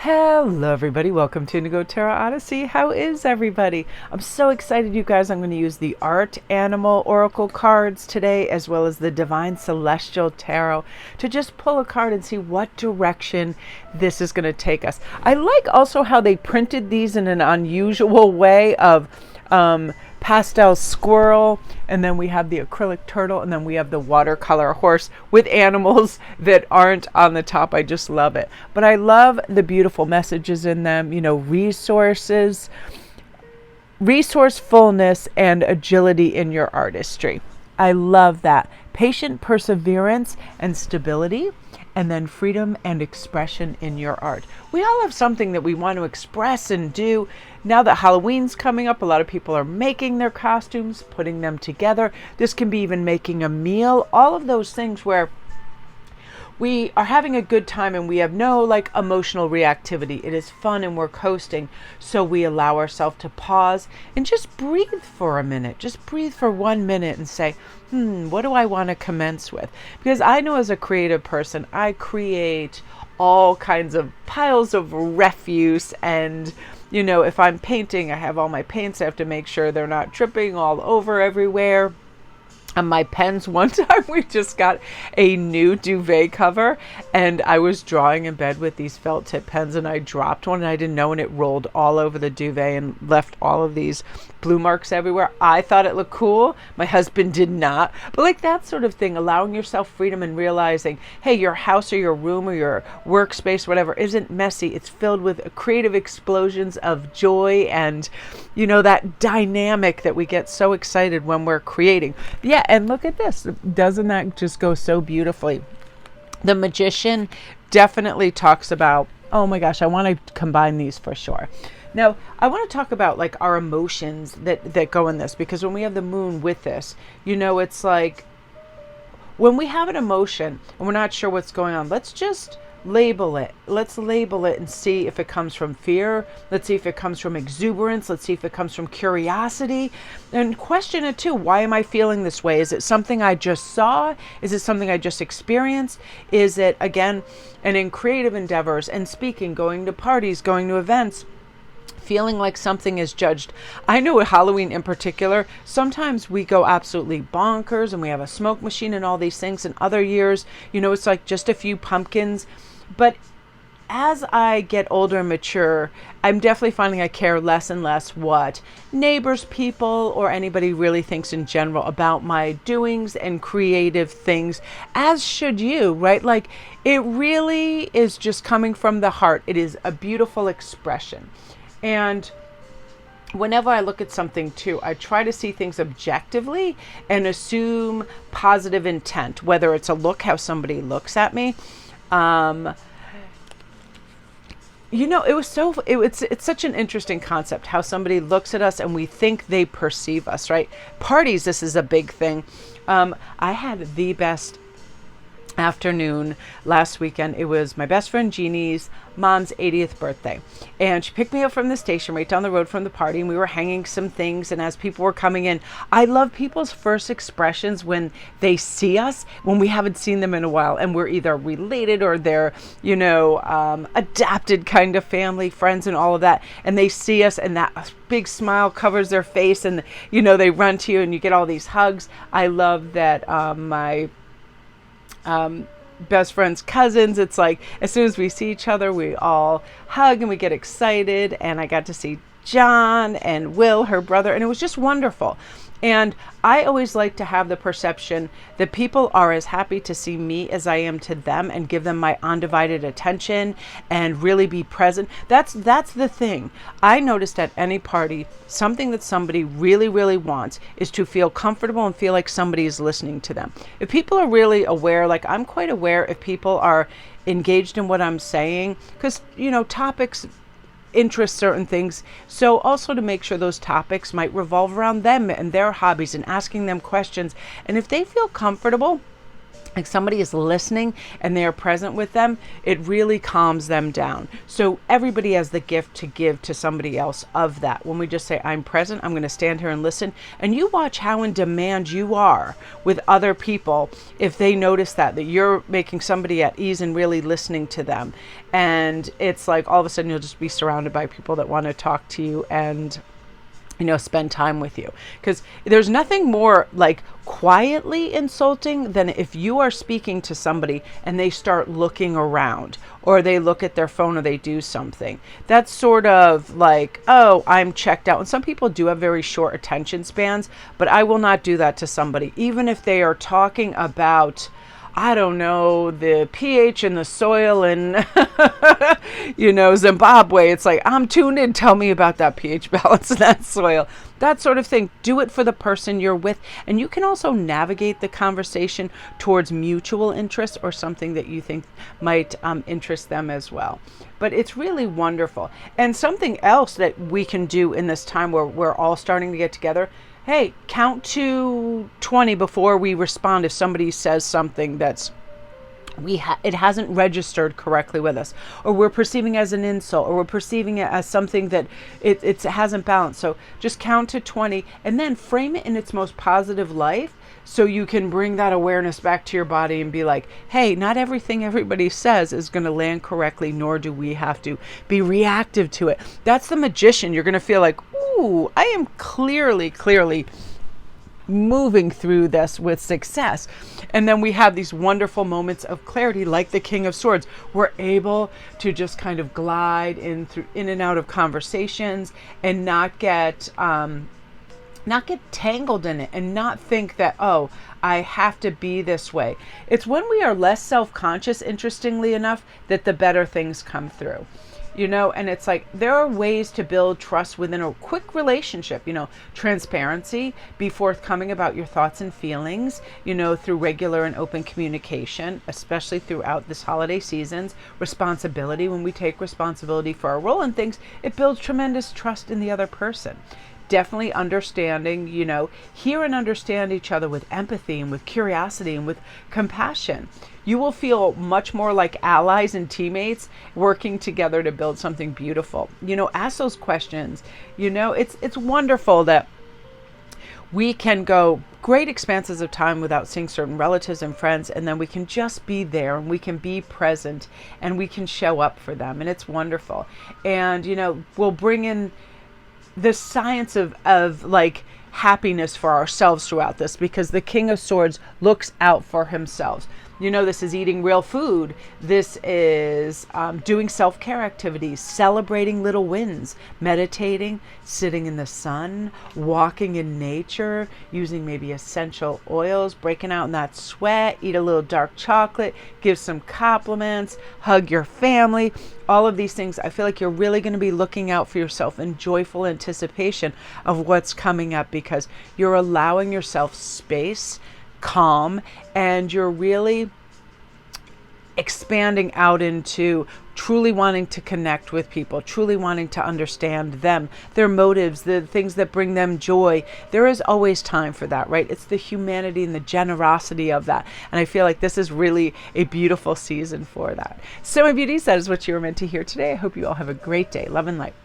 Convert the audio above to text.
Hello everybody, welcome to Indigo Tarot Odyssey. How is everybody? I'm so excited, you guys. I'm going to use the Art Animal Oracle cards today as well as the Divine Celestial Tarot to just pull a card and see what direction this is going to take us. I like also how they printed these in an unusual way of pastel squirrel, and then we have the acrylic turtle, and then we have the watercolor horse with animals that aren't on the top. I just love it. But I love the beautiful messages in them, resourcefulness and agility in your artistry. I love that. Patient perseverance and stability, and then freedom and expression in your art. We all have something that we want to express and do. Now that Halloween's coming up, a lot of people are making their costumes, putting them together. This can be even making a meal. All of those things where we are having a good time and we have no emotional reactivity. It is fun and we're coasting. So we allow ourselves to pause and just breathe for a minute. Just breathe for 1 minute and say, what do I want to commence with? Because I know as a creative person, I create all kinds of piles of refuse. And, if I'm painting, I have all my paints. I have to make sure they're not dripping all over everywhere. And my pens, one time we just got a new duvet cover and I was drawing in bed with these felt tip pens and I dropped one and I didn't know, and it rolled all over the duvet and left all of these blue marks everywhere. I thought it looked cool. My husband did not. But that sort of thing, allowing yourself freedom and realizing, hey, your house or your room or your workspace, whatever, isn't messy. It's filled with creative explosions of joy and, that dynamic that we get so excited when we're creating. Yeah. And look at this. Doesn't that just go so beautifully? The Magician definitely talks about, oh my gosh, I want to combine these for sure. Now, I want to talk about our emotions that go in this, because when we have the moon with this, it's like when we have an emotion and we're not sure what's going on, let's just label it. Let's label it and see if it comes from fear. Let's see if it comes from exuberance. Let's see if it comes from curiosity. And question it too. Why am I feeling this way? Is it something I just saw? Is it something I just experienced? Is it, again, and in creative endeavors and speaking, going to parties, going to events, feeling like something is judged. I know with Halloween in particular, sometimes we go absolutely bonkers and we have a smoke machine and all these things. In other years, it's like just a few pumpkins. But as I get older and mature, I'm definitely finding I care less and less what neighbors, people, or anybody really thinks in general about my doings and creative things, as should you, right? It really is just coming from the heart. It is a beautiful expression. And whenever I look at something too, I try to see things objectively and assume positive intent, whether it's a look, how somebody looks at me. It's such an interesting concept, how somebody looks at us and we think they perceive us, right? Parties, this is a big thing. I had the best afternoon last weekend. It was my best friend Jeannie's mom's 80th birthday, and she picked me up from the station right down the road from the party, and we were hanging some things. And as people were coming in, I love people's first expressions when they see us, when we haven't seen them in a while and we're either related or they're adapted kind of family, friends, and all of that, and they see us and that big smile covers their face, and they run to you and you get all these hugs. I love that my best friend's cousins, it's like as soon as we see each other, we all hug and we get excited. And I got to see John and Will, her brother, and it was just wonderful. And I always like to have the perception that people are as happy to see me as I am to them, and give them my undivided attention and really be present. That's the thing. I noticed at any party, something that somebody really, really wants is to feel comfortable and feel like somebody is listening to them. If people are really aware, I'm quite aware if people are engaged in what I'm saying, because, topics interest certain things. So also to make sure those topics might revolve around them and their hobbies, and asking them questions. And if they feel comfortable, like somebody is listening and they are present with them, it really calms them down. So everybody has the gift to give to somebody else of that. When we just say, I'm present, I'm going to stand here and listen. And you watch how in demand you are with other people if they notice that you're making somebody at ease and really listening to them. And it's like all of a sudden you'll just be surrounded by people that want to talk to you and spend time with you, because there's nothing more like quietly insulting than if you are speaking to somebody and they start looking around, or they look at their phone, or they do something. That's sort of like, oh, I'm checked out. And some people do have very short attention spans, but I will not do that to somebody, even if they are talking about, I don't know, the pH in the soil in, Zimbabwe. It's like, I'm tuned in. Tell me about that pH balance in that soil. That sort of thing. Do it for the person you're with. And you can also navigate the conversation towards mutual interest or something that you think might interest them as well. But it's really wonderful. And something else that we can do in this time where we're all starting to get together, hey, count to 20 before we respond if somebody says something that's it hasn't registered correctly with us, or we're perceiving as an insult, or we're perceiving it as something that it hasn't balanced. So just count to 20 and then frame it in its most positive light, so you can bring that awareness back to your body and be like, hey, not everything everybody says is going to land correctly, nor do we have to be reactive to it. That's the magician. You're going to feel like, ooh, I am clearly moving through this with success. And then we have these wonderful moments of clarity, like the King of Swords. We're able to just kind of glide in and out of conversations and not get tangled in it, and not think that, oh, I have to be this way. It's when we are less self-conscious, interestingly enough, that the better things come through. And it's like, there are ways to build trust within a quick relationship, transparency, be forthcoming about your thoughts and feelings, through regular and open communication, especially throughout this holiday seasons, responsibility. When we take responsibility for our role in things, it builds tremendous trust in the other person. Definitely understanding, hear and understand each other with empathy and with curiosity and with compassion. You will feel much more like allies and teammates working together to build something beautiful. Ask those questions. It's wonderful that we can go great expanses of time without seeing certain relatives and friends, and then we can just be there and we can be present and we can show up for them, and it's wonderful. And we'll bring in the science of like happiness for ourselves throughout this, because the King of Swords looks out for himself. This is eating real food. This is doing self-care activities, celebrating little wins, meditating, sitting in the sun, walking in nature, using maybe essential oils, breaking out in that sweat, eat a little dark chocolate, give some compliments, hug your family. All of these things, I feel like you're really going to be looking out for yourself in joyful anticipation of what's coming up, because you're allowing yourself space, calm, and you're really expanding out into truly wanting to connect with people, truly wanting to understand them, their motives, the things that bring them joy. There is always time for that, right? It's the humanity and the generosity of that. And I feel like this is really a beautiful season for that. So my beauties, that is what you were meant to hear today. I hope you all have a great day. Love and light.